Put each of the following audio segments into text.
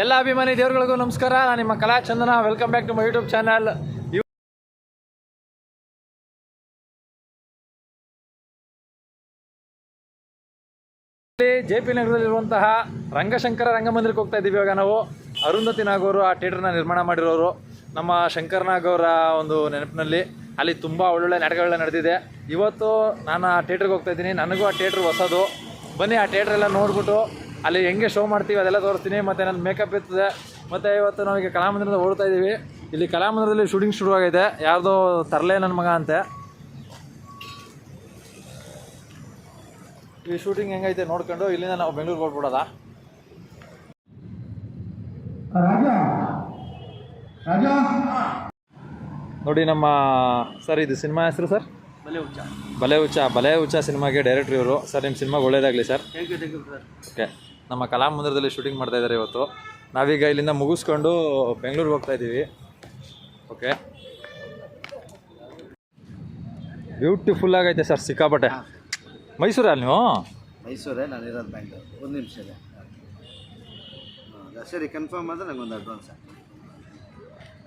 ಎಲ್ಲ ಅಭಿಮಾನಿ ದೇವರುಗಳಿಗೂ ನಮಸ್ಕಾರ. ನಾನು ನಿಮ್ಮ Kala Chandana. Welcome back to my YouTube channel. JP ನಗರದಲ್ಲಿರುವಂತಹ ರಂಗಶಂಕರ ರಂಗಮಂದಿರಕ್ಕೆ ಹೋಗ್ತಾ ಇದ್ದೀವಿ. ಇವಾಗ ನಾವು ಅರುಂಧತಿ ನಾಗ್ ಅವರು ಆ ಥಿಯೇಟರ್ನ ನಿರ್ಮಾಣ ಮಾಡಿರೋರು. ನಮ್ಮ ಶಂಕರ್ ನಾಗ್ ಅವರ ಒಂದು ನೆನಪಿನಲ್ಲಿ ಅಲ್ಲಿ ತುಂಬ ಒಳ್ಳೊಳ್ಳೆ ನಾಟಕಗಳೆಲ್ಲ ನಡೆದಿದೆ. ಇವತ್ತು ನಾನು ಆ ಥಿಯೇಟ್ರಿಗೆ ಹೋಗ್ತಾ ಇದ್ದೀನಿ. ನನಗೂ ಆ ಥಿಯೇಟ್ರ್ ಹೊಸದು. ಬನ್ನಿ ಆ ಥಿಯೇಟ್ರ್ ಎಲ್ಲ ನೋಡ್ಬಿಟ್ಟು ಅಲ್ಲಿ ಹೆಂಗೆ ಶೋ ಮಾಡ್ತೀವಿ ಅದೆಲ್ಲ ತೋರಿಸ್ತೀನಿ. ಮತ್ತು ನನ್ನ ಮೇಕಪ್ ಇರ್ತದೆ. ಮತ್ತು ಇವತ್ತು ನಾವೀಗ ಕಲಾಮಂದಿರದ ಓಡ್ತಾ ಇದ್ದೀವಿ. ಇಲ್ಲಿ ಕಲಾಮಂದಿರದಲ್ಲಿ ಶೂಟಿಂಗ್ ಶುರುವಾಗಿದೆ. ಯಾರ್ದೋ ತರಲೆ ನನ್ನ ಮಗ ಅಂತೆ. ಈ ಶೂಟಿಂಗ್ ಹೆಂಗೈತೆ ನೋಡ್ಕೊಂಡು ಇಲ್ಲಿಂದ ನಾವು ಬೆಂಗಳೂರಿಗೆ ಹೊರಡ್ಬಿಡೋದಾ? ನೋಡಿ ನಮ್ಮ ಸರ್, ಇದು ಸಿನಿಮಾ ಹೆಸರು ಸರ್ ಬಲೆ ಹುಚ್ಚ ಸಿನಿಮಾಗೆ ಡೈರೆಕ್ಟ್ರ್ ಇವರು. ಸರ್ ನಿಮ್ಮ ಸಿನಿಮಾಗೆ ಒಳ್ಳೇದಾಗಲಿ ಸರ್. ಓಕೆ, ನಮ್ಮ ಕಲಾಮಂದಿರದಲ್ಲಿ ಶೂಟಿಂಗ್ ಮಾಡ್ತಾ ಇದ್ದಾರೆ ಇವತ್ತು. ನಾವೀಗ ಇಲ್ಲಿಂದ ಮುಗಿಸ್ಕೊಂಡು ಬೆಂಗಳೂರಿಗೆ ಹೋಗ್ತಾ ಇದ್ದೀವಿ. ಓಕೆ, ಬ್ಯೂಟಿಫುಲ್ ಆಗೈತೆ ಸರ್, ಸಿಕ್ಕಾಪಟ್ಟೆ. ಮೈಸೂರಲ್ಲಿ ನೀವು? ಮೈಸೂರೇ, ನಾನು ಇರೋದು ಬ್ಯಾಂಗ್ಳೂರು. ಒಂದು ನಿಮಿಷ ಇದೆ. ಸರಿ, ಕನ್ಫರ್ಮ್ ಆದರೆ ನನಗೊಂದು ಅಡ್ವಾನ್ಸ್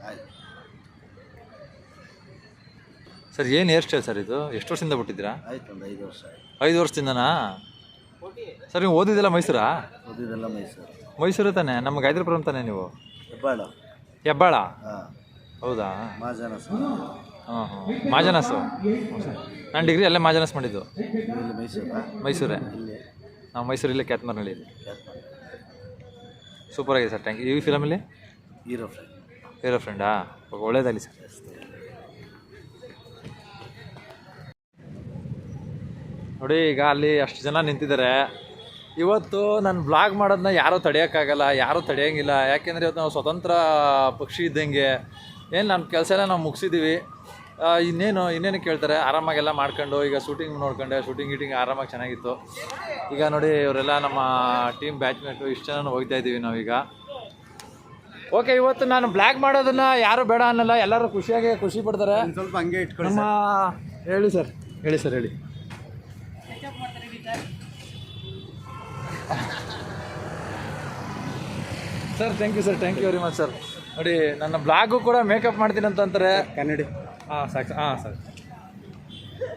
ಆಯ್ತು. ಸರ್ ಏನು ಹೇರ್ ಸ್ಟೈಲ್ ಸರ್ ಇದು? ಎಷ್ಟು ವರ್ಷದಿಂದ ಬಿಟ್ಟಿದ್ದೀರಾ? ಆಯ್ತು, ಒಂದು 5 ವರ್ಷ. 5 ವರ್ಷದಿಂದನಾ ಸರ್? ನೀವು ಓದಿದ್ದೆಲ್ಲ ಮೈಸೂರಾ? ಓದಿದ್ದೆಲ್ಲ ಮೈಸೂರು ತಾನೆ? ನಮ್ಮ ಗಾಯತ್ರಿಪುರಂ ತಾನೆ ನೀವು? ಹೆಬ್ಬಾಳ. ಹಾಂ, ಹೌದಾ? ಮಾಜನಸ್. ಹಾಂ ಹಾಂ, ಮಾಜನಸ್ಸು. ನಾನು ಡಿಗ್ರಿ ಅಲ್ಲೇ ಮಾಜನಸ್ ಮಾಡಿದ್ದು. ಮೈಸೂರೇ. ನಾವು ಮೈಸೂರಲ್ಲಿ ಕ್ಯಾತ್ಮಾರ್ನಲ್ಲಿ. ಸೂಪರ್ ಆಗಿದೆ ಸರ್, ಥ್ಯಾಂಕ್ ಯು. ಈ ಫಿಲಮಲ್ಲಿ ಹೀರೋ ಫ್ರೆಂಡಾ? ಒಳ್ಳೇದಾಗಲಿ ಸರ್. ನೋಡಿ, ಈಗ ಅಲ್ಲಿ ಅಷ್ಟು ಜನ ನಿಂತಿದ್ದಾರೆ. ಇವತ್ತು ನಾನು ಬ್ಲಾಗ್ ಮಾಡೋದನ್ನ ಯಾರೂ ತಡೆಯೋಕ್ಕಾಗಲ್ಲ, ಯಾರೂ ತಡೆಯೋಂಗಿಲ್ಲ. ಯಾಕೆಂದರೆ ಇವತ್ತು ನಾವು ಸ್ವತಂತ್ರ ಪಕ್ಷಿ ಇದ್ದಂಗೆ. ಏನು ನಮ್ಮ ಕೆಲಸ ಎಲ್ಲ ನಾವು ಮುಗಿಸಿದ್ದೀವಿ. ಇನ್ನೇನು ಕೇಳ್ತಾರೆ? ಆರಾಮಾಗೆಲ್ಲ ಮಾಡ್ಕೊಂಡು ಈಗ ಶೂಟಿಂಗ್ ನೋಡ್ಕೊಂಡೆ. ಶೂಟಿಂಗ್ ಆರಾಮಾಗಿ ಚೆನ್ನಾಗಿತ್ತು. ಈಗ ನೋಡಿ, ಇವರೆಲ್ಲ ನಮ್ಮ ಟೀಮ್ ಬ್ಯಾಚ್ಮೇಟು, ಇಷ್ಟು ಜನ ಹೋಗ್ತಾ ಇದ್ದೀವಿ ನಾವೀಗ. ಓಕೆ, ಇವತ್ತು ನಾನು ಬ್ಲಾಗ್ ಮಾಡೋದನ್ನು ಯಾರು ಬೇಡ ಅನ್ನಲ್ಲ, ಎಲ್ಲರೂ ಖುಷಿ ಪಡ್ತಾರೆ. ಸ್ವಲ್ಪ ಹಂಗೆ ಇಟ್ಕೊಳ್ಳಿ. ನಮ್ಮ ಹೇಳಿ ಸರ್. ಹೇಳಿ sir. Thank you sir, thank you very much sir. ನೋಡಿ, ನನ್ನ ಬ್ಲಾಗು ಕೂಡ ಮೇಕಪ್ ಮಾಡ್ತೀನಿ ಅಂತಂತಾರೆ. ಕನ್ನಡಿ. ಹಾಂ ಸಾಕು. ಹಾಂ ಸರ್.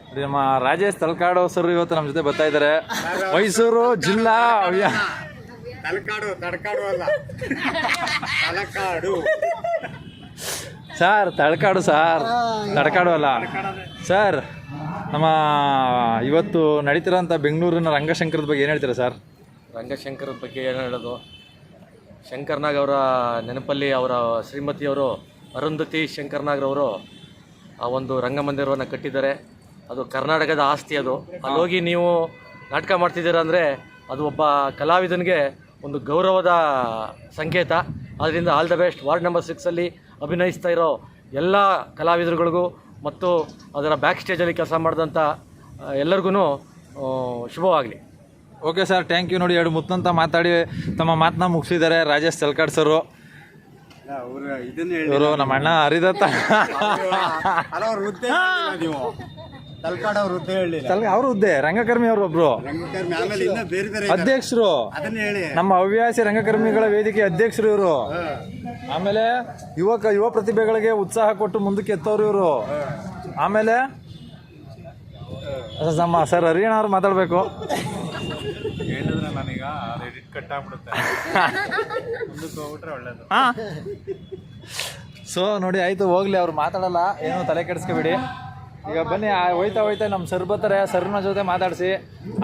ನೋಡಿ, ನಮ್ಮ ರಾಜೇಶ್ ತಲಕಾಡು ಸರ್ ಇವತ್ತು ನಮ್ಮ ಜೊತೆ ಬರ್ತಾ ಇದ್ದಾರೆ. ಮೈಸೂರು ಜಿಲ್ಲಾ ಸರ್, ತಳಕಾಡು ಸರ್, ತಡಕಾಡು ಅಲ್ಲ ಸರ್. ನಮ್ಮ ಇವತ್ತು ನಡೀತಿರೋಂಥ ಬೆಂಗಳೂರಿನ ರಂಗಶಂಕರದ ಬಗ್ಗೆ ಏನು ಹೇಳ್ತೀರಾ ಸರ್? ರಂಗಶಂಕರದ ಬಗ್ಗೆ ಏನು ಹೇಳೋದು? ಶಂಕರ್ ನಾಗ್ ಅವರ ನೆನಪಲ್ಲಿ ಅವರ ಶ್ರೀಮತಿಯವರು ಅರುಂಧತಿ ಶಂಕರ್ ನಾಗ್ರವರು ಆ ಒಂದು ರಂಗಮಂದಿರವನ್ನು ಕಟ್ಟಿದ್ದಾರೆ. ಅದು ಕರ್ನಾಟಕದ ಆಸ್ತಿ. ಅದು ಅಲ್ಲಿ ಹೋಗಿ ನೀವು ನಾಟಕ ಮಾಡ್ತಿದ್ದೀರ ಅಂದರೆ ಅದು ಒಬ್ಬ ಕಲಾವಿದನಿಗೆ ಒಂದು ಗೌರವದ ಸಂಕೇತ. ಆದ್ದರಿಂದ all the best. Ward number 6 ಅಭಿನಯಿಸ್ತಾ ಇರೋ ಎಲ್ಲ ಕಲಾವಿದರುಗಳಿಗೂ ಮತ್ತು ಅದರ ಬ್ಯಾಕ್ ಸ್ಟೇಜಲ್ಲಿ ಕೆಲಸ ಮಾಡಿದಂಥ ಎಲ್ಲರಿಗೂ ಶುಭವಾಗಲಿ. Okay sir, thank you. ನೋಡಿ, 2 ಮುತ್ತಂತ ಮಾತಾಡಿ ತಮ್ಮ ಮಾತನ್ನ ಮುಗಿಸಿದ್ದಾರೆ ರಾಜೇಶ್ ತಲಕಾಡ್ ಸರು. ಇವರು ನಮ್ಮ ಅಣ್ಣ ಹರಿದತ್ತ. ಅವ್ರ ಹುದ್ದೆ ರಂಗಕರ್ಮಿ ಅವರು ಒಬ್ರು ಅಧ್ಯಕ್ಷರು, ನಮ್ಮ ಹವ್ಯಾಸಿ ರಂಗಕರ್ಮಿಗಳ ವೇದಿಕೆ ಅಧ್ಯಕ್ಷರು ಇವರು. ಆಮೇಲೆ ಯುವ ಪ್ರತಿಭೆಗಳಿಗೆ ಉತ್ಸಾಹ ಕೊಟ್ಟು ಮುಂದಕ್ಕೆ ಎತ್ತವ್ರು ಇವರು. ಆಮೇಲೆ ನಮ್ಮ ಸರ್ ಹರಿಯಣ್ಣ ಅವ್ರು ಮಾತಾಡ್ಬೇಕು. ಹೇಳಿದ್ರೆ ನನಗ ಎಡಿಟ್ ಕಟ್ ಆಗ್ಬಿಡುತ್ತೆ. ಮುಂದಕ್ಕೆ ಹೋಗ್ಬಿಟ್ರೆ ಒಳ್ಳೇದು. ಹಾಂ, ಸೊ ನೋಡಿ, ಆಯಿತು, ಹೋಗ್ಲಿ, ಅವ್ರು ಮಾತಾಡಲ್ಲ, ಏನು ತಲೆ ಕೆಡಿಸ್ಕೊಬೇಡಿ. ಈಗ ಬನ್ನಿ, ಹೋಯ್ತಾ ನಮ್ಮ ಸರ್ ಬರ್ತಾರೆ. ಸರ್ನ ಜೊತೆ ಮಾತಾಡಿಸಿ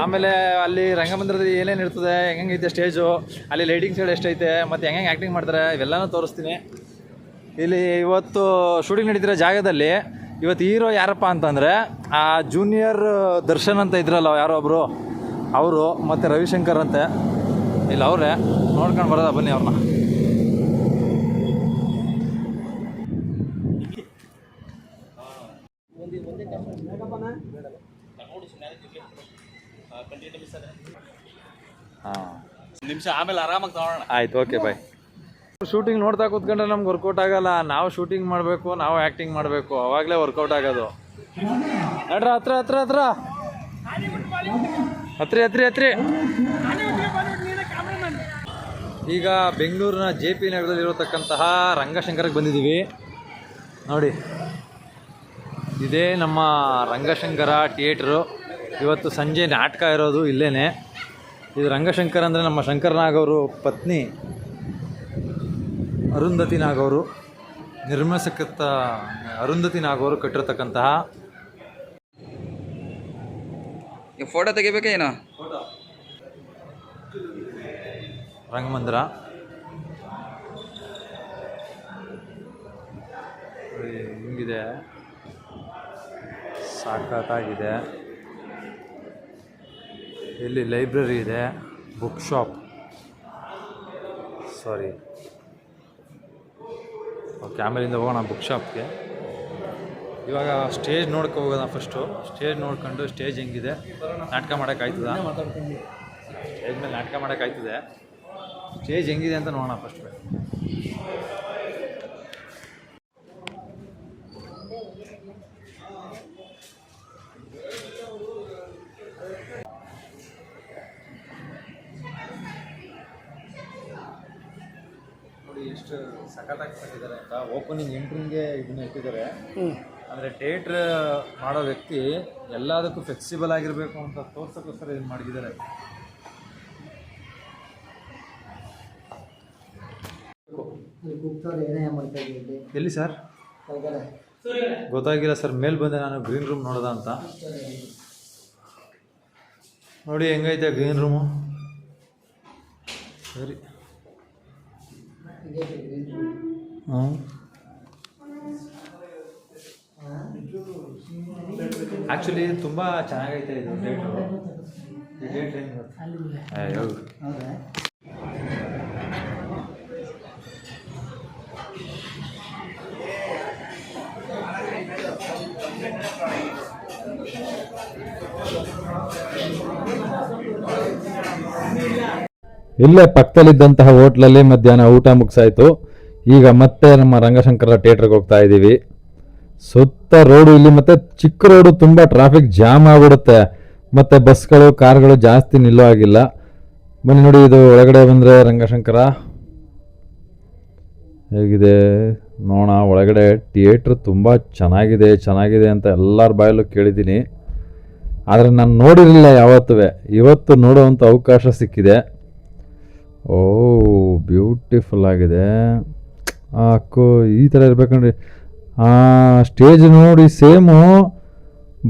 ಆಮೇಲೆ ಅಲ್ಲಿ ರಂಗಮಂದಿರದಲ್ಲಿ ಏನೇನು ಇರ್ತದೆ, ಹೆಂಗೈತೆ ಸ್ಟೇಜು, ಅಲ್ಲಿ ಲೈಟಿಂಗ್ ಸೈಡ್ ಎಷ್ಟೈತೆ, ಮತ್ತು ಹೆಂಗೆ ಆ್ಯಕ್ಟಿಂಗ್ ಮಾಡ್ತಾರೆ, ಇವೆಲ್ಲನೂ ತೋರಿಸ್ತೀನಿ. ಇಲ್ಲಿ ಇವತ್ತು ಶೂಟಿಂಗ್ ನಡೀತಿರೋ ಜಾಗದಲ್ಲಿ ಇವತ್ತು ಹೀರೋ ಯಾರಪ್ಪ ಅಂತಂದರೆ ಆ ಜೂನಿಯರ್ ದರ್ಶನ್ ಅಂತ ಇದ್ರಲ್ಲ ಯಾರೋ ಒಬ್ಬರು, ಅವರು ಮತ್ತು ರವಿಶಂಕರ್ ಅಂತೆ. ಇಲ್ಲ ಅವರೇ, ನೋಡ್ಕೊಂಡು ಬರೋದ ಬನ್ನಿ ಅವ್ರನ್ನ. ಹಾಂ, ನಿಮಿಷ ಆಮೇಲೆ ಆರಾಮಾಗಿ ತಗೊಳ್ಳೋಣ. ಆಯ್ತು, ಓಕೆ, ಬಾಯ್. ಶೂಟಿಂಗ್ ನೋಡ್ತಾ ಕೂತ್ಕೊಂಡ್ರೆ ನಮ್ಗೆ ವರ್ಕೌಟ್ ಆಗಲ್ಲ. ನಾವು ಶೂಟಿಂಗ್ ಮಾಡಬೇಕು, ನಾವು ಆ್ಯಕ್ಟಿಂಗ್ ಮಾಡಬೇಕು, ಅವಾಗಲೇ ವರ್ಕೌಟ್ ಆಗೋದು. ನಡ್ರ ಹತ್ರಿ ಈಗ ಬೆಂಗಳೂರಿನ ಜೆ ಪಿ ನಗರದಲ್ಲಿರತಕ್ಕಂತಹ ರಂಗಶಂಕರಕ್ಕೆ ಬಂದಿದ್ದೀವಿ ನೋಡಿ. ಇದೇ ನಮ್ಮ ರಂಗಶಂಕರ ಥಿಯೇಟ್ರು. ಇವತ್ತು ಸಂಜೆ ನಾಟಕ ಇರೋದು ಇಲ್ಲೇ. ಇದು ರಂಗಶಂಕರ ಅಂದರೆ ನಮ್ಮ ಶಂಕರನಾಗ್ ಅವರು ಪತ್ನಿ ಅರುಂಧತಿ ನಾಗ್ ಅವರು ನಿರ್ಮಿಸಕತ್ತ ಅರುಂಧತಿ ನಾಗ್ ಅವರು ಕಟ್ಟಿರ್ತಕ್ಕಂತಹ ಫೋಟೋ ತೆಗಿಬೇಕೇನೋ ರಂಗಮಂದಿರ. ಹಿಂಗಿದೆ, ಸಾಕತ್ತಾಗಿದೆ. ಇಲ್ಲಿ ಲೈಬ್ರರಿ ಇದೆ, ಬುಕ್ ಶಾಪ್, ಸಾರಿ ಓಕೆ. ಆಮೇಲಿಂದ ಹೋಗೋಣ ಬುಕ್ ಶಾಪ್ಗೆ. ಇವಾಗ ಸ್ಟೇಜ್ ನೋಡ್ಕೊ ಹೋಗೋಣ. ಫಸ್ಟು ಸ್ಟೇಜ್ ನೋಡ್ಕೊಂಡು ಸ್ಟೇಜ್ ಹೆಂಗಿದೆ, ನಾಟಕ ಮಾಡೋಕ್ಕಾಯ್ತದ, ಸ್ಟೇಜ್ ಮೇಲೆ ನಾಟಕ ಮಾಡೋಕ್ಕಾಯ್ತದೆ, ಸ್ಟೇಜ್ ಹೆಂಗಿದೆ ಅಂತ ನೋಡೋಣ ಫಸ್ಟ್. ನೋಡಿ ಎಷ್ಟು ಸಖತ್ತಾಗಿ ಕಟ್ಟಿದ್ದಾರೆ ಅಂತ. ಓಪನಿಂಗ್ ಎಂಟ್ರಿಂಗ್ಗೆ ಇದನ್ನ ಇಟ್ಟಿದ್ದಾರೆ. ಅಂದರೆ ಥಿಯೇಟ್ರ್ ಮಾಡೋ ವ್ಯಕ್ತಿ ಎಲ್ಲದಕ್ಕೂ ಫ್ಲೆಕ್ಸಿಬಲ್ ಆಗಿರಬೇಕು ಅಂತ ತೋರ್ಸೋಕ್ಕೋಸ್ಕರ ಇದನ್ನು ಮಾಡಿದ್ದಾರೆ. ಎಲ್ಲಿ ಸರ್ ಗೊತ್ತಾಗಿಲ್ಲ ಸರ್. ಮೇಲೆ ಬಂದೆ ನಾನು ಗ್ರೀನ್ ರೂಮ್ ನೋಡೋದ ಅಂತ. ನೋಡಿ ಹೆಂಗೈತೆ ಗ್ರೀನ್ ರೂಮು. ಸರಿ ಆ್ಯಕ್ಚುಲಿ ತುಂಬ ಚೆನ್ನಾಗೈತೆ ಇದು ಥಿಯೇಟ್ರು. ಈ ಥಿಯೇಟ್ರ್ ಹೆಂಗೆ ಇಲ್ಲೇ ಪಕ್ಕದಲ್ಲಿದ್ದಂತಹ ಹೋಟ್ಲಲ್ಲಿ ಮಧ್ಯಾಹ್ನ ಊಟ ಮುಗಿಸಾಯಿತು. ಈಗ ಮತ್ತೆ ನಮ್ಮ ರಂಗಶಂಕರ ಥಿಯೇಟ್ರಿಗೆ ಹೋಗ್ತಾ ಇದ್ದೀವಿ. ಸುತ್ತ ರೋಡು ಇಲ್ಲಿ ಮತ್ತೆ ಚಿಕ್ಕ ರೋಡು, ತುಂಬ ಟ್ರಾಫಿಕ್ ಜಾಮ್ ಆಗಿಬಿಡುತ್ತೆ. ಮತ್ತು ಬಸ್ಗಳು ಕಾರ್ಗಳು ಜಾಸ್ತಿ ನಿಲ್ಲೋ ಆಗಿಲ್ಲ. ಬನ್ನಿ ನೋಡಿ, ಇದು ಒಳಗಡೆ ಬಂದರೆ ರಂಗಶಂಕರ ಹೇಗಿದೆ ನೋಡೋಣ. ಒಳಗಡೆ ಥಿಯೇಟ್ರ್ ತುಂಬ ಚೆನ್ನಾಗಿದೆ ಅಂತ ಎಲ್ಲರ ಬಾಯಲ್ಲೂ ಕೇಳಿದ್ದೀನಿ. ಆದರೆ ನಾನು ನೋಡಿರಲಿಲ್ಲ ಯಾವತ್ತೂ. ಇವತ್ತು ನೋಡುವಂಥ ಅವಕಾಶ ಸಿಕ್ಕಿದೆ. ಓ ಬ್ಯೂಟಿಫುಲ್ ಆಗಿದೆ. ಅಕ್ಕೋ ಈ ಥರ ಇರ್ಬೇಕಂಡ್ರಿ. ಸ್ಟೇಜ್ ನೋಡಿ ಸೇಮು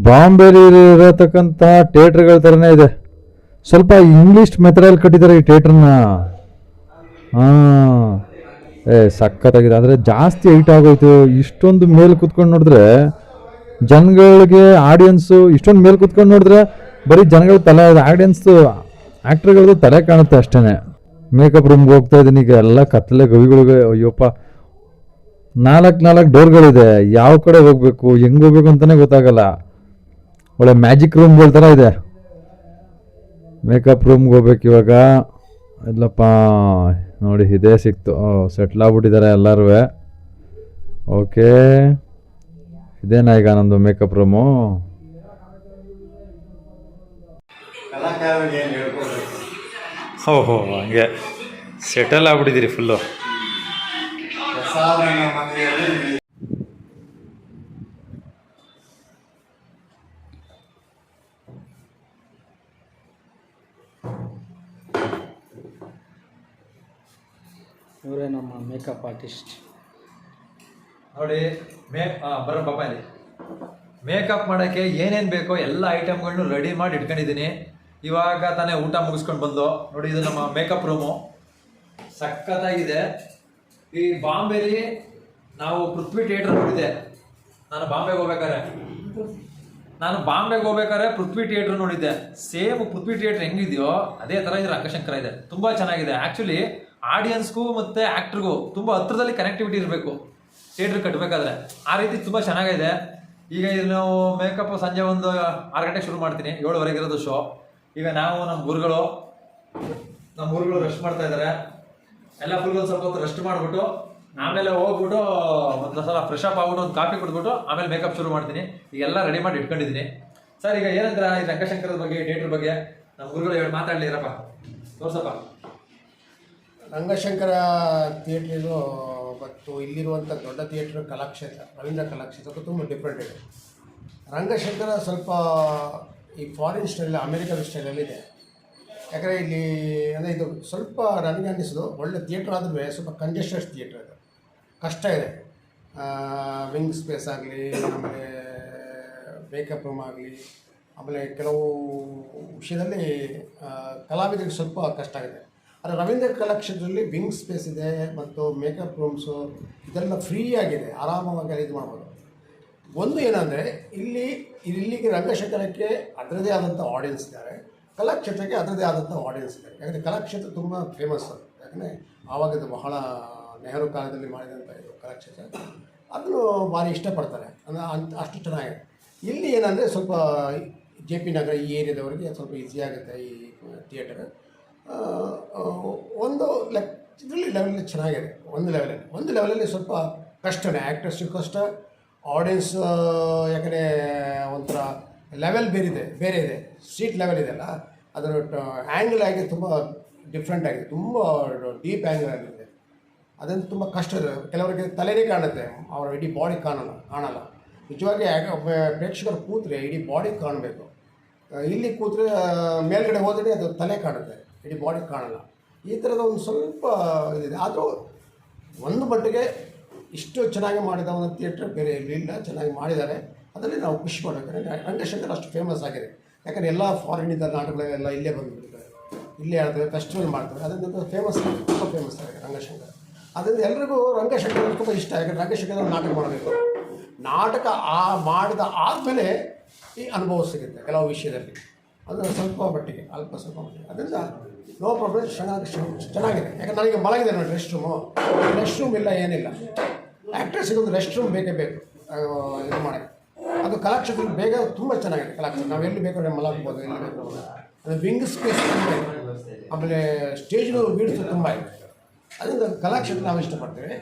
ಬಾಂಬೆಲಿ ಇರತಕ್ಕಂಥ ಥಿಯೇಟ್ರ್ಗಳ ಥರನೇ ಇದೆ. ಸ್ವಲ್ಪ ಇಂಗ್ಲೀಷ್ ಮೆಥಡಲ್ಲಿ ಕಟ್ಟಿದ್ದಾರೆ ಈ ಥಿಯೇಟ್ರನ್ನ. ಸಖತ್ತಾಗಿದೆ. ಅಂದರೆ ಜಾಸ್ತಿ ಹೈಟ್ ಆಗೋಯ್ತು. ಇಷ್ಟೊಂದು ಮೇಲೆ ಕೂತ್ಕೊಂಡು ನೋಡಿದ್ರೆ ಜನಗಳಿಗೆ, ಆಡಿಯನ್ಸು ಇಷ್ಟೊಂದು ಮೇಲೆ ಕೂತ್ಕೊಂಡು ನೋಡಿದ್ರೆ ಬರೀ ಜನಗಳ ತಲೆ, ಆಡಿಯನ್ಸು ಆ್ಯಕ್ಟ್ರ್ಗಳದ್ದು ತಲೆ ಕಾಣುತ್ತೆ ಅಷ್ಟೇ. ಮೇಕಪ್ ರೂಮ್ಗೆ ಹೋಗ್ತಾ ಇದ್ದೀನಿ ಈಗ. ಎಲ್ಲ ಕತ್ತಲೆ ಗವಿಗಳಿಗೆ. ಅಯ್ಯಪ್ಪ, 4 ಡೋರ್ಗಳಿದೆ. ಯಾವ ಕಡೆ ಹೋಗ್ಬೇಕು, ಹೆಂಗೆ ಹೋಗ್ಬೇಕು ಅಂತಲೇ ಗೊತ್ತಾಗಲ್ಲ. ಒಳ್ಳೆ ಮ್ಯಾಜಿಕ್ ರೂಮ್ಗಳ ಥರ ಇದೆ. ಮೇಕಪ್ ರೂಮ್ಗೆ ಹೋಗ್ಬೇಕು ಇವಾಗ. ಇಲ್ಲಪ್ಪ ನೋಡಿ, ಇದೇ ಸಿಕ್ತು. ಸೆಟ್ಲ್ ಆಗ್ಬಿಟ್ಟಿದ್ದಾರೆ ಎಲ್ಲರೂ. ಓಕೆ, ಇದೇನಾ ಈಗ ನಮ್ಮದು ಮೇಕಪ್ ರೂಮು. ಓಹೋ, ಹಂಗೆ ಸೆಟಲ್ ಆಗ್ಬಿಟ್ಟಿದ್ದೀರಿ ಫುಲ್ಲು. ಇವರೇ ನಮ್ಮ ಮೇಕಪ್ ಆರ್ಟಿಸ್ಟ್. ನೋಡಿ ಬರೋ ಪಾಪ ಇಲ್ಲಿ ಮೇಕಪ್ ಮಾಡೋಕ್ಕೆ ಏನೇನು ಬೇಕೋ ಎಲ್ಲ ಐಟಮ್ಗಳನ್ನೂ ರೆಡಿ ಮಾಡಿ ಇಟ್ಕೊಂಡಿದ್ದೀನಿ. ಇವಾಗ ತಾನೇ ಊಟ ಮುಗಿಸ್ಕೊಂಡು ಬಂದು ನೋಡಿ. ಇದು ನಮ್ಮ ಮೇಕಪ್ ರೂಮು, ಸಖತ್ತಾಗಿದೆ. ಈ ಬಾಂಬೆಲಿ ನಾವು ಪೃಥ್ವಿ ಥಿಯೇಟ್ರ್ ನೋಡಿದೆ. ನಾನು ಬಾಂಬೆಗೆ ಹೋಗ್ಬೇಕಾದ್ರೆ ಪೃಥ್ವಿ ಥಿಯೇಟ್ರ್ ನೋಡಿದ್ದೆ. ಸೇಮ್ ಪೃಥ್ವಿ ಥಿಯೇಟ್ರ್ ಹೆಂಗಿದೆಯೋ ಅದೇ ಥರ ಇದು ರಂಗಶಂಕರ ಇದೆ. ತುಂಬ ಚೆನ್ನಾಗಿದೆ. ಆ್ಯಕ್ಚುಲಿ ಆಡಿಯನ್ಸ್ಗೂ ಮತ್ತು ಆ್ಯಕ್ಟ್ರಿಗೂ ತುಂಬ ಹತ್ರದಲ್ಲಿ ಕನೆಕ್ಟಿವಿಟಿ ಇರಬೇಕು ಥಿಯೇಟ್ರ್ ಕಟ್ಟಬೇಕಾದ್ರೆ. ಆ ರೀತಿ ತುಂಬ ಚೆನ್ನಾಗಿದೆ. ಈಗ ಇದು ನಾವು ಮೇಕಪ್ ಸಂಜೆ ಒಂದು 6 ಗಂಟೆಗೆ ಶುರು ಮಾಡ್ತೀನಿ. 7:30 ಇರೋದು ಶೋ. ಈಗ ನಾವು ನಮ್ಮ ಗುರುಗಳು ರೆಸ್ಟ್ ಮಾಡ್ತಾ ಇದ್ದಾರೆ. ಎಲ್ಲ ಫುಲ್ ಒಂದು ಸ್ವಲ್ಪ ಹೊತ್ತು ರೆಸ್ಟ್ ಮಾಡಿಬಿಟ್ಟು ಆಮೇಲೆ ಹೋಗ್ಬಿಟ್ಟು ಒಂದು ಸಲ ಫ್ರೆಶ್ ಅಪ್ ಆಗ್ಬಿಟ್ಟು ಒಂದು ಕಾಫಿ ಕುಡಿದ್ಬಿಟ್ಟು ಆಮೇಲೆ ಮೇಕಪ್ ಶುರು ಮಾಡ್ತೀನಿ. ಈಗೆಲ್ಲ ರೆಡಿ ಮಾಡಿ ಇಟ್ಕೊಂಡಿದ್ದೀನಿ. ಸರ್, ಈಗ ಏನಂದ್ರೆ ಈ ರಂಗಶಂಕರದ ಬಗ್ಗೆ, ಥಿಯೇಟ್ರ್ ಬಗ್ಗೆ ನಮ್ಮ ಗುರುಗಳು ಮಾತಾಡಲಿ. ಇರಪ್ಪ, ತೋರ್ಸಪ್ಪ. ರಂಗಶಂಕರ ಥಿಯೇಟ್ರಿಗೂ ಮತ್ತು ಇಲ್ಲಿರುವಂಥ ದೊಡ್ಡ ಥಿಯೇಟ್ರ್ ಕಲಾಕ್ಷೇತ್ರ ರವೀಂದ್ರ ಕಲಾಕ್ಷೇತ್ರಕ್ಕೂ ತುಂಬ ಡಿಫ್ರೆಂಟ್ ಇದೆ. ರಂಗಶಂಕರ ಸ್ವಲ್ಪ ಈ ಫಾರಿನ್ ಸ್ಟೈಲ್ ಅಮೇರಿಕನ್ ಸ್ಟೈಲಲ್ಲಿದೆ. ಯಾಕಂದರೆ ಇಲ್ಲಿ ಅಂದರೆ ಇದು ಸ್ವಲ್ಪ ನನಗೆ ಅನ್ನಿಸೋದು ಒಳ್ಳೆ ಥಿಯೇಟ್ರ್ ಆದರೂ ಸ್ವಲ್ಪ ಕಂಜೆಸ್ಟೆಡ್ ಥಿಯೇಟ್ರ್ ಇದು, ಕಷ್ಟ ಇದೆ. ವಿಂಗ್ ಸ್ಪೇಸ್ ಆಗಲಿ, ಆಮೇಲೆ ಮೇಕಪ್ ರೂಮ್ ಆಗಲಿ, ಆಮೇಲೆ ಕೆಲವು ವಿಷಯದಲ್ಲಿ ಕಲಾವಿದರಿಗೆ ಸ್ವಲ್ಪ ಕಷ್ಟ ಆಗಿದೆ. ಆದರೆ ರವೀಂದ್ರ ಕಲಾಕ್ಷೇತ್ರದಲ್ಲಿ ವಿಂಗ್ ಸ್ಪೇಸ್ ಇದೆ ಮತ್ತು ಮೇಕಪ್ ರೂಮ್ಸು ಇದೆಲ್ಲ ಫ್ರೀ ಆಗಿದೆ, ಆರಾಮವಾಗಿ ಇದು ಮಾಡ್ಬೋದು. ಒಂದು ಏನಂದರೆ ಇಲ್ಲಿಗೆ ರಂಗಶಂಕರಕ್ಕೆ ಅದರದೇ ಆದಂಥ ಆಡಿಯನ್ಸ್ ಇದ್ದಾರೆ, ಕಲಾಕ್ಷೇತ್ರಕ್ಕೆ ಅದರದೇ ಆದಂಥ ಆಡಿಯನ್ಸ್ ಇದ್ದಾರೆ. ಯಾಕಂದರೆ ಕಲಾಕ್ಷೇತ್ರ ತುಂಬ ಫೇಮಸ್ ಅದು. ಯಾಕಂದರೆ ಆವಾಗಿದ್ದು ಬಹಳ ನೆಹರು ಕಾಲದಲ್ಲಿ ಮಾಡಿದಂಥ ಇದು ಕಲಾಕ್ಷೇತ್ರ, ಅದನ್ನು ಭಾರಿ ಇಷ್ಟಪಡ್ತಾರೆ, ಅಂದರೆ ಅಷ್ಟು ಚೆನ್ನಾಗಿದೆ. ಇಲ್ಲಿ ಏನಂದರೆ ಸ್ವಲ್ಪ ಜೆ ಪಿ ನಗರ ಈ ಏರಿಯಾದವರಿಗೆ ಸ್ವಲ್ಪ ಈಸಿ ಆಗುತ್ತೆ ಈ ಥಿಯೇಟರ್. ಒಂದು ಇದರಲ್ಲಿ ಲೆವೆಲಲ್ಲಿ ಚೆನ್ನಾಗಿದೆ, ಒಂದು ಲೆವೆಲಲ್ಲಿ ಸ್ವಲ್ಪ ಕಷ್ಟನೇ, ಆ್ಯಕ್ಟರ್ಸಿಗೆ ಕಷ್ಟ, ಆಡಿಯನ್ಸ್ ಯಾಕಂದರೆ ಒಂಥರ ಲೆವೆಲ್ ಬೇರೆ ಇದೆ, ಸೀಟ್ ಲೆವೆಲ್ ಇದೆಯಲ್ಲ, ಅದರ ಆ್ಯಂಗಲ್ ಆಗಿ ತುಂಬ ಡಿಫ್ರೆಂಟ್ ಆಗಿದೆ, ತುಂಬ ಡೀಪ್ ಆ್ಯಂಗಲ್ ಆಗಿದೆ. ಅದನ್ನು ತುಂಬ ಕಷ್ಟ ಇದೆ. ಕೆಲವರಿಗೆ ತಲೆನೇ ಕಾಣುತ್ತೆ, ಅವರ ಇಡೀ ಬಾಡಿ ಕಾಣಲ್ಲ. ನಿಜವಾಗಿ ಪ್ರೇಕ್ಷಕರು ಕೂತ್ರೆ ಇಡೀ ಬಾಡಿ ಕಾಣಬೇಕು. ಇಲ್ಲಿ ಕೂತ್ರೆ ಮೇಲ್ಗಡೆ ಹೋದರೆ ಅದು ತಲೆ ಕಾಣುತ್ತೆ, ಇಡೀ ಬಾಡಿ ಕಾಣಲ್ಲ. ಈ ಥರದ ಒಂದು ಸ್ವಲ್ಪ ಇದಿದೆ. ಆದರೂ ಒಂದು ಮಟ್ಟಿಗೆ ಇಷ್ಟು ಚೆನ್ನಾಗಿ ಮಾಡಿದ ಒಂದು ಥಿಯೇಟ್ರ್ ಬೇರೆ ಇಲ್ಲ, ಚೆನ್ನಾಗಿ ಮಾಡಿದ್ದಾರೆ. ಅದರಲ್ಲಿ ನಾವು ಖುಷಿ ಮಾಡಬೇಕಾದ್ರೆ ರಂಗಶಂಕರ್ ಅಷ್ಟು ಫೇಮಸ್ ಆಗಿದೆ. ಯಾಕಂದರೆ ಎಲ್ಲ ಫಾರಿನಿಂದ ನಾಟಕಗಳೆಲ್ಲ ಇಲ್ಲೇ ಬಂದುಬಿಟ್ಟಿದ್ದಾರೆ, ಇಲ್ಲೇ ಆಡ್ತಾರೆ, ಫೆಸ್ಟಿವಲ್ ಮಾಡ್ತಾರೆ. ಅದರಿಂದ ತುಂಬ ಫೇಮಸ್ ಆಗಿದೆ ರಂಗಶಂಕರ್. ಅದರಿಂದ ಎಲ್ರಿಗೂ ರಂಗಶಂಕರ್ ತುಂಬ ಇಷ್ಟ. ಯಾಕಂದರೆ ರಂಗಶಂಕರ್ ನಾಟಕ ಮಾಡಬೇಕು, ನಾಟಕ ಮಾಡಿದ ಆದಮೇಲೆ ಈ ಅನುಭವ ಸಿಗುತ್ತೆ ಕೆಲವು ವಿಷಯದಲ್ಲಿ, ಅದು ಸ್ವಲ್ಪ ಮಟ್ಟಿಗೆ ಸ್ವಲ್ಪ ಮಟ್ಟಿಗೆ. ಅದರಿಂದ ನೋ ಪ್ರಾಬ್ಲಮ್, ಚೆನ್ನಾಗಿದೆ. ಯಾಕಂದ್ರೆ ನನಗೆ ಮಲಗಿದೆ ನೋಡಿ, ರೆಸ್ಟ್ ರೂಮ್ ಇಲ್ಲ, ಏನಿಲ್ಲ. ಆ್ಯಕ್ಟ್ರೆಸ್ಸಿಗೆ ಒಂದು ರೆಸ್ಟ್ ರೂಮ್ ಬೇಕೇ ಬೇಕು ಇದು ಮಾಡೋಕ್ಕೆ. ಅದು ಕಲಾಕ್ಷೇತ್ರ ಬೇಗ ತುಂಬ ಚೆನ್ನಾಗಿದೆ ಕಲಾಕ್ಷೇತ್ರ. ನಾವು ಎಲ್ಲಿ ಬೇಕಾದ್ರೆ ಮಲಗ್ಬೋದು, ಎಲ್ಲಿ ಬೇಕು. ಅದು ವಿಂಗ್ ಸ್ಪೇಸ್ ತುಂಬ ಇದೆ, ಆಮೇಲೆ ಸ್ಟೇಜ್ನು ವೀಡ್ಸು ತುಂಬ ಇದೆ. ಅದರಿಂದ ಕಲಾಕ್ಷೇತ್ರ ನಾವು ಇಷ್ಟಪಡ್ತೇವೆ.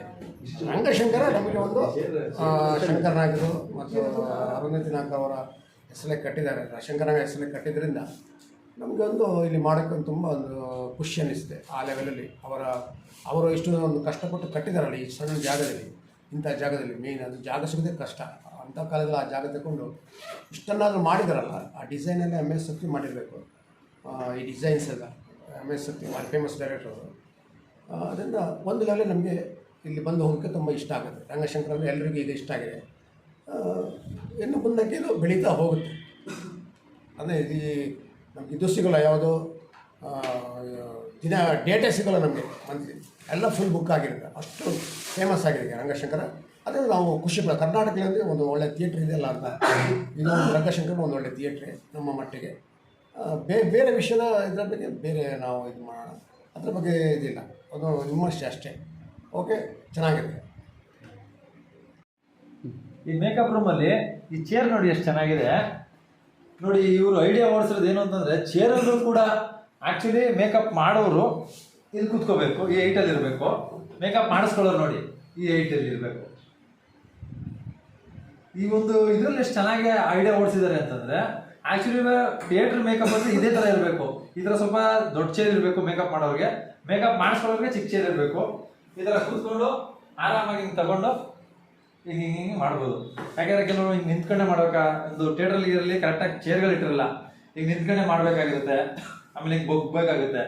ರಂಗಶಂಕರ ನಮಗೆ ಒಂದು ಶಂಕರನಾಗರು ಮತ್ತು ಅರುಂಧತಿ ನಾಗ್ ಅವರ ಹೆಸರೇ ಕಟ್ಟಿದ್ದಾರೆ, ಶಂಕರನಾಗ ಹೆಸರೇ ಕಟ್ಟಿದ್ರಿಂದ ನಮಗೆ ಒಂದು ಇಲ್ಲಿ ಮಾಡೋಕ್ಕೆ ತುಂಬ ಒಂದು ಖುಷಿ ಅನ್ನಿಸಿದೆ. ಆ ಲೆವೆಲಲ್ಲಿ ಅವರು ಇಷ್ಟು ಒಂದು ಕಷ್ಟಪಟ್ಟು ಕಟ್ಟಿದ್ದಾರಲ್ಲ ಈ ಸಣ್ಣ ಜಾಗದಲ್ಲಿ, ಇಂಥ ಜಾಗದಲ್ಲಿ ಮೇಯ್ನ್ ಅದು ಜಾಗ ಸಿಗೋದೇ ಕಷ್ಟ. ಅಂಥ ಕಾಲದಲ್ಲಿ ಆ ಜಾಗ ತಗೊಂಡು ಇಷ್ಟನ್ನಾದರೂ ಮಾಡಿದಾರಲ್ಲ, ಆ ಡಿಸೈನಲ್ಲೇ MS ಶಕ್ತಿ ಮಾಡಿರಬೇಕು. ಈ ಡಿಸೈನ್ಸ್ ಎಲ್ಲ MS ಶಕ್ತಿ ಭಾಳ ಫೇಮಸ್ ಡೈರೆಕ್ಟರ್ ಅವರು. ಅದರಿಂದ ಒಂದು ಲೆವೆಲ್ ನಮಗೆ ಇಲ್ಲಿ ಬಂದು ಹೋಗೋಕ್ಕೆ ತುಂಬ ಇಷ್ಟ ಆಗುತ್ತೆ. ರಂಗಶಂಕರಲ್ಲಿ ಎಲ್ಲರಿಗೂ ಇದು ಇಷ್ಟ ಆಗಿದೆ. ಇನ್ನು ಮುಂದಕ್ಕೆ ಇದು ಬೆಳೀತಾ ಹೋಗುತ್ತೆ. ಅಂದರೆ ನಮ್ಗೆ ಇದು ಸಿಗೋಲ್ಲ, ಯಾವುದು ದಿನ ಡೇಟೇ ಸಿಗೋಲ್ಲ ನಮಗೆ ಮಂತ್ಲಿ, ಎಲ್ಲ ಫುಲ್ ಬುಕ್ ಆಗಿರುತ್ತೆ, ಅಷ್ಟು ಫೇಮಸ್ ಆಗಿದೆ ರಂಗಶಂಕರ. ಅದೇ ನಾವು ಖುಷಿ ಪಡ ಕರ್ನಾಟಕದಲ್ಲಿ ಒಂದು ಒಳ್ಳೆ ಥಿಯೇಟ್ರ್ ಇದೆಯಲ್ಲ ಅಂತ. ಇದು ರಂಗಶಂಕರ ಒಂದು ಒಳ್ಳೆ ಥಿಯೇಟ್ರೇ ನಮ್ಮ ಮಟ್ಟಿಗೆ. ಬೇರೆ ವಿಷಯದ ಇದರ ಬಗ್ಗೆ ಬೇರೆ ನಾವು ಇದು ಮಾಡೋಣ, ಅದ್ರ ಬಗ್ಗೆ ಇದಿಲ್ಲ, ಅದು ವಿಮರ್ಶೆ ಅಷ್ಟೇ. ಓಕೆ, ಚೆನ್ನಾಗಿದೆ. ಈ ಮೇಕಪ್ ರೂಮಲ್ಲಿ ಈ ಚೇರ್ ನೋಡಿ ಎಷ್ಟು ಚೆನ್ನಾಗಿದೆ ನೋಡಿ. ಇವರು ಐಡಿಯಾ ಓಡಿಸಿರೋದು ಏನು ಅಂತಂದರೆ, ಚೇರಲ್ಲೂ ಕೂಡ ಆ್ಯಕ್ಚುಲಿ ಮೇಕಪ್ ಮಾಡೋರು ಇಲ್ಲಿ ಕೂತ್ಕೋಬೇಕು, ಈ ಹೈಟಲ್ಲಿ ಇರಬೇಕು. ಮೇಕಪ್ ಮಾಡಿಸ್ಕೊಳ್ಳೋರು ನೋಡಿ ಈ ಹೈಟಲ್ಲಿ ಇರಬೇಕು. ಈ ಒಂದು ಇದರಲ್ಲಿ ಎಷ್ಟು ಚೆನ್ನಾಗಿ ಐಡಿಯಾ ಓಡಿಸಿದ್ದಾರೆ ಅಂತಂದರೆ, ಆ್ಯಕ್ಚುಲಿ ಥಿಯೇಟ್ರ್ ಮೇಕಪ್ ಅಂದರೆ ಇದೇ ಥರ ಇರಬೇಕು. ಈ ಥರ ಸ್ವಲ್ಪ ದೊಡ್ಡ ಚೇರ್ ಇರಬೇಕು ಮೇಕಪ್ ಮಾಡೋರಿಗೆ, ಮೇಕಪ್ ಮಾಡಿಸ್ಕೊಳ್ಳೋರಿಗೆ ಚಿಕ್ಕ ಚೇರ್ ಇರಬೇಕು. ಈ ಥರ ಕೂತ್ಕೊಂಡು ಆರಾಮಾಗಿ ಹಿಂಗೆ ತಗೊಂಡು ಹಿಂಗೆ ಮಾಡ್ಬೋದು. ಯಾಕೆಂದರೆ ಕೆಲವರು ಹಿಂಗೆ ನಿಂತ್ಕೊಂಡೆ ಮಾಡ್ಬೇಕಾ, ಒಂದು ಥಿಯೇಟ್ರಲ್ಲಿ ಇರಲಿ ಕರೆಕ್ಟಾಗಿ ಚೇರ್ಗಳು ಇಟ್ಟಿರಲ್ಲ, ಈಗ ನಿಂತ್ಕೊಂಡೆ ಮಾಡಬೇಕಾಗಿರುತ್ತೆ, ಆಮೇಲೆ ಹಿಂಗೆ ಬೊಗ್ಬೇಕಾಗುತ್ತೆ.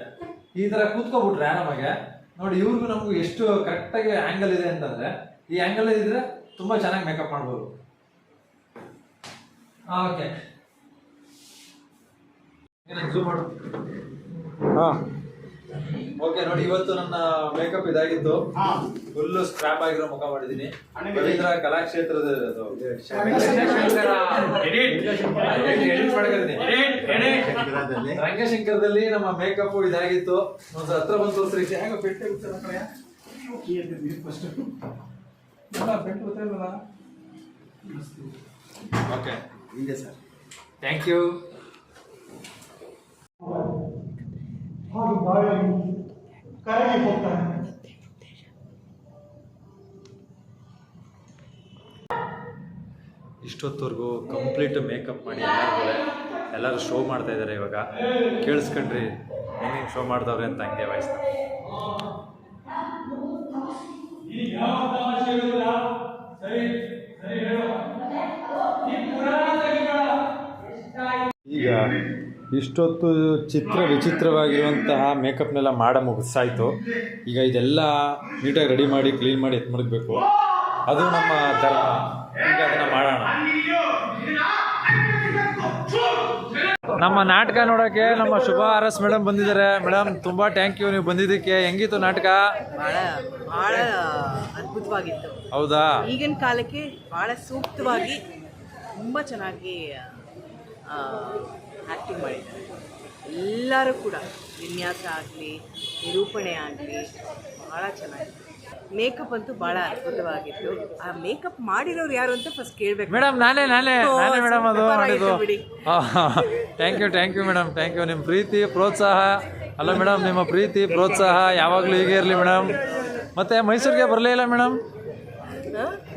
ಈ ಥರ ಕೂತ್ಕೊಬಿಟ್ರೆ ಆರಾಮಾಗೆ ನೋಡಿ. ಇವ್ರಿಗೂ ನಮಗೂ ಎಷ್ಟು ಕರೆಕ್ಟಾಗಿ ಆ್ಯಂಗಲ್ ಇದೆ ಅಂತಂದರೆ, ಈ ಆ್ಯಂಗಲ್ ಇದ್ದರೆ ತುಂಬ ಚೆನ್ನಾಗಿ ಮೇಕಪ್ ಮಾಡ್ಬೋದು. ಓಕೆ, ಝೂಮ್ ಮಾಡು. ಹಾಂ, ಓಕೆ ನೋಡಿ. ಇವತ್ತು ನನ್ನ ಮೇಕಪ್ ಇದಾಗಿತ್ತು, ಫುಲ್ ಸ್ಕ್ರಾಪ್ ಆಗಿರೋ ಮುಖ ಮಾಡಿದ್ದೀನಿ. ರವೀಂದ್ರ ಕಲಾಕ್ಷೇತ್ರದ ರಂಗಶಂಕರದಲ್ಲಿ ನಮ್ಮ ಮೇಕಪ್ ಇದಾಗಿತ್ತು. ಒಂದು ಹತ್ರ ಬಂದು ತೋರಿಸ್ರಿ. ಹೇಗೋ ಪೆಟ್ಟು ಓಕೆ, ಇದೆ ಸರ್. Thank you. ಇಷ್ಟೊತ್ತವರೆಗೂ ಕಂಪ್ಲೀಟ್ ಮೇಕಪ್ ಮಾಡಿ ಎಲ್ಲರೂ ಶೋ ಮಾಡ್ತಾ ಇದ್ದಾರೆ. ಇವಾಗ ಕೇಳಿಸ್ಕೊಂಡ್ರಿ ಹೆಂಗೆ ಶೋ ಮಾಡ್ದವ್ರೆ ಅಂತ, ಹಂಗೆ ವಾಯ್ಸ್ನ ಈಗ ಇಷ್ಟೊತ್ತು ವಿಚಿತ್ರವಾಗಿರುವಂತಹ ಮೇಕಪ್ನೆಲ್ಲ ಮುಗಿಸಾಯ್ತು. ಈಗ ಇದೆಲ್ಲ ನೀಟಾಗಿ ರೆಡಿ ಮಾಡಿ ಕ್ಲೀನ್ ಮಾಡಿ ಮಡಗಬೇಕು. ಅದು ನಮ್ಮ ಧರ್ಮ. ಈಗ ಅದನ್ನು ಮಾಡೋಣ. ನಮ್ಮ ನಾಟಕ ನೋಡೋಕ್ಕೆ ನಮ್ಮ ಶುಭ ಆರ್.ಎಸ್. ಮೇಡಮ್ ಬಂದಿದ್ದಾರೆ. ಮೇಡಮ್ ತುಂಬ ಥ್ಯಾಂಕ್ ಯು ನೀವು ಬಂದಿದ್ದಕ್ಕೆ. ಹೆಂಗಿತ್ತು ನಾಟಕ? ಬಹಳ ಅದ್ಭುತವಾಗಿತ್ತು. ಹೌದಾ? ಈಗಿನ ಕಾಲಕ್ಕೆ ಬಹಳ ಸೂಕ್ತವಾಗಿ ತುಂಬ ಚೆನ್ನಾಗಿ ಆ್ಯಕ್ಟಿಂಗ್ ಮಾಡಿದ್ದಾರೆ ಎಲ್ಲರೂ ಕೂಡ. ವಿನ್ಯಾಸ ಆಗಲಿ, ನಿರೂಪಣೆ ಆಗಲಿ ಭಾಳ ಚೆನ್ನಾಗಿತ್ತು. ಮೇಕಪ್ ಅಂತೂ ಭಾಳ ಅದ್ಭುತವಾಗಿತ್ತು. ಆ ಮೇಕಪ್ ಮಾಡಿರೋರು ಯಾರು ಅಂತ ಫಸ್ಟ್ ಕೇಳಬೇಕು. ಮೇಡಮ್ ನಾನೇ ಮೇಡಮ್ ಅದು ಮಾಡಿದ್ದು. Thank you madam, thank you. ನಿಮ್ಮ ಪ್ರೀತಿ ಪ್ರೋತ್ಸಾಹ ಅಲ್ಲ ಮೇಡಮ್, ನಿಮ್ಮ ಪ್ರೀತಿ ಪ್ರೋತ್ಸಾಹ ಯಾವಾಗಲೂ ಹೀಗೆ ಇರಲಿ ಮೇಡಮ್. ಮತ್ತೆ ಮೈಸೂರಿಗೆ ಬರಲೇ ಇಲ್ಲ ಮೇಡಮ್?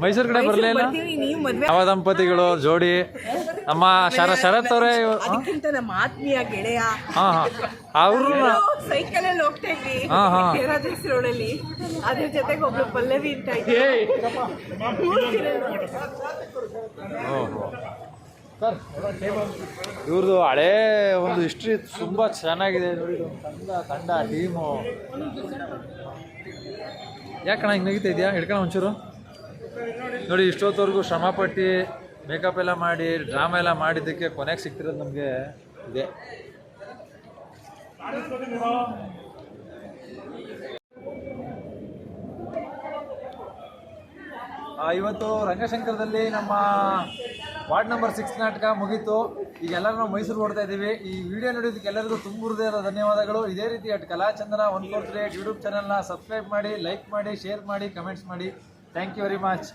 ಮೈಸೂರು ಕಡೆ ಬರಲೇ ಇಲ್ಲ? ನೀವು ಮದುವೆ ಯಾವ ದಂಪತಿಗಳು ಜೋಡಿ? ನಮ್ಮ ಶರತ್ ಅವರೇ. ಅದಕ್ಕಿಂತ ನಮ್ಮ ಆತ್ಮೀಯ ಗೆಳೆಯ ಅವರು ಸೈಕಲಲ್ಲಿ ಹೋಗ್ತಾ ಇದ್ವಿ ರಾಜೇಶ್ ರೋಡಲ್ಲಿ. ಅದ್ರ ಜೊತೆಗೆ ಒಬ್ಳು ಪಲ್ಲವಿ ಅಂತ ಇದ್ವಿ. ಇವ್ರದ್ದು ಹಳೇ ಒಂದು ಹಿಸ್ಟ್ರಿ ತುಂಬ ಚೆನ್ನಾಗಿದೆ ನೋಡಿ. ತಂಡ ಟೀಮು. ಯಾಕಣ್ಣ ಹಿಂಗೆ ನಗೀತಾ ಇದೆಯಾ? ಹಿಡ್ಕೋಣ ಒಂಚೂರು ನೋಡಿ. ಇಷ್ಟೊತ್ತವರೆಗೂ ಶ್ರಮಪಟ್ಟು ಮೇಕಪ್ ಎಲ್ಲ ಮಾಡಿ ಡ್ರಾಮಾ ಎಲ್ಲ ಮಾಡಿದ್ದಕ್ಕೆ ಕೊನೆಗೆ ಸಿಗ್ತಿರೋದು ನಮಗೆ ಇದೆ. ಇವತ್ತು ರಂಗಶಂಕರದಲ್ಲಿ ನಮ್ಮ ವಾರ್ಡ್ ನಂಬರ್ 6 ನಾಟಕ ಮುಗೀತು. ಈಗ ಎಲ್ಲರೂ ನಾವು ಮೈಸೂರು ಓಡ್ತಾ ಇದ್ದೀವಿ. ಈ ವಿಡಿಯೋ ನೋಡೋದಕ್ಕೆ ಎಲ್ಲರಿಗೂ ತುಂಬ ಹೃದಯದ ಧನ್ಯವಾದಗಳು. ಇದೇ ರೀತಿ ಕಲಾಚಂದ್ರ 143 ಯೂಟ್ಯೂಬ್ ಚಾನಲ್ನ ಸಬ್ಸ್ಕ್ರೈಬ್ ಮಾಡಿ, ಲೈಕ್ ಮಾಡಿ, ಶೇರ್ ಮಾಡಿ, ಕಮೆಂಟ್ಸ್ ಮಾಡಿ. Thank you very much.